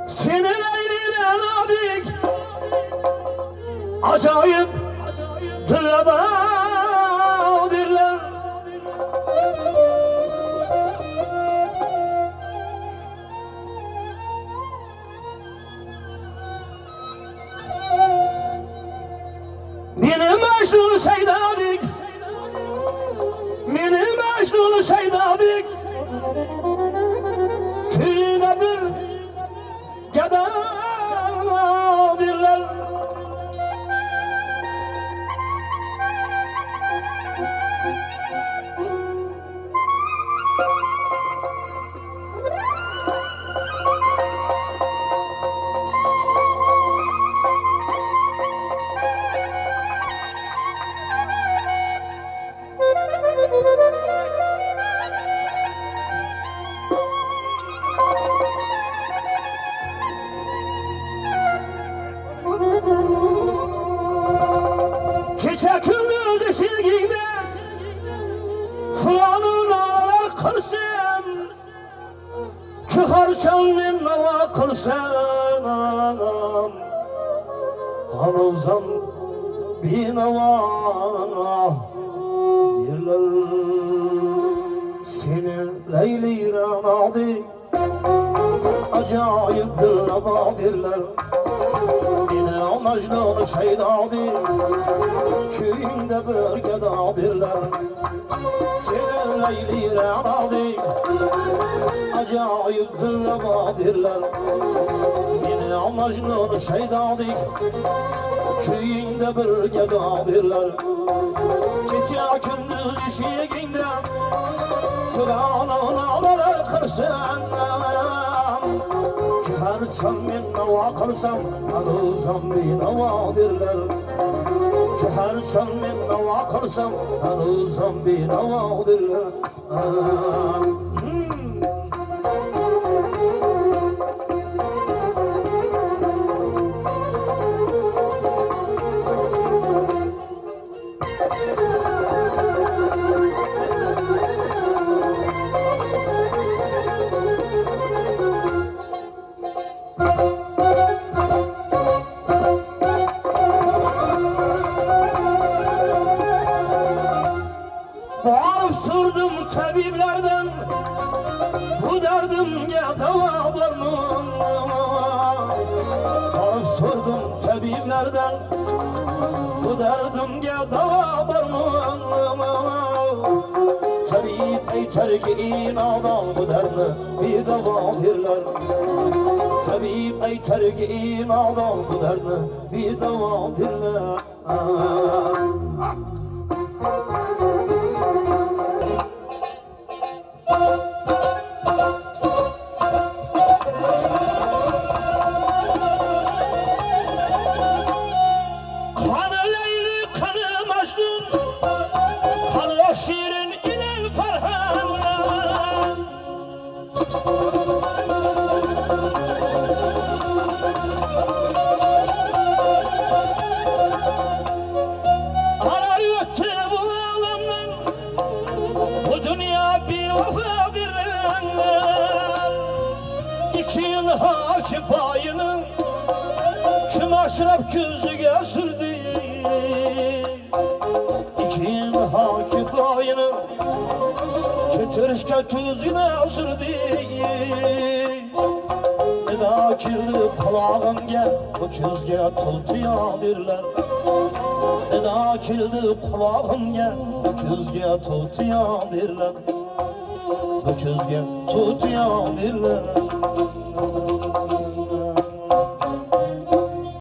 Senin eline nadik acayip dırlabadirler. Benim Mecnun Seydadik, benim Mecnun Seydadik, köyüne bir geberdirler. Gece gündüz eşiğinde Fulanın ağlar kılsın Ki harçanın nava kılsın Hanızam bin avana Dirler seni Leyli Ranadi Acayip dırlabadirler Yine o Mecnun Seydadir Köyünde bir gedadirler Seni Leyli Ranadi Acayip dırlabadirler Yine o Mecnun Seydadir Köyünde bir gedadirler Gece gündüz eşiğinde Fulanın ağlar kırsın Harçan min nava kılsam Hanızam bin avadirler Ki harçan min nava kılsam Hanızam bin avadirler Bağırıp sordum tabiplerden Bu derdimge dava var mı? Bağırıp sordum tabiplerden Bu derdimge dava var mı? Tabip eyter ki inadan bu derdine bir davadirler Tabip eyter ki inadan bu derdine bir davadirler Şirin ile Ferhan Arar öttü bu alemden Bu dünya bir vefadirler İki yıl haki payını Kim aşraf gözüge sürdü İki haki payını Ketirişke tuzine sürdü Eda kirli kulağınge Bu közge tutuyadirler Eda kirli kulağınge Bu közge tutuyadirler Bu közge tutuyadirler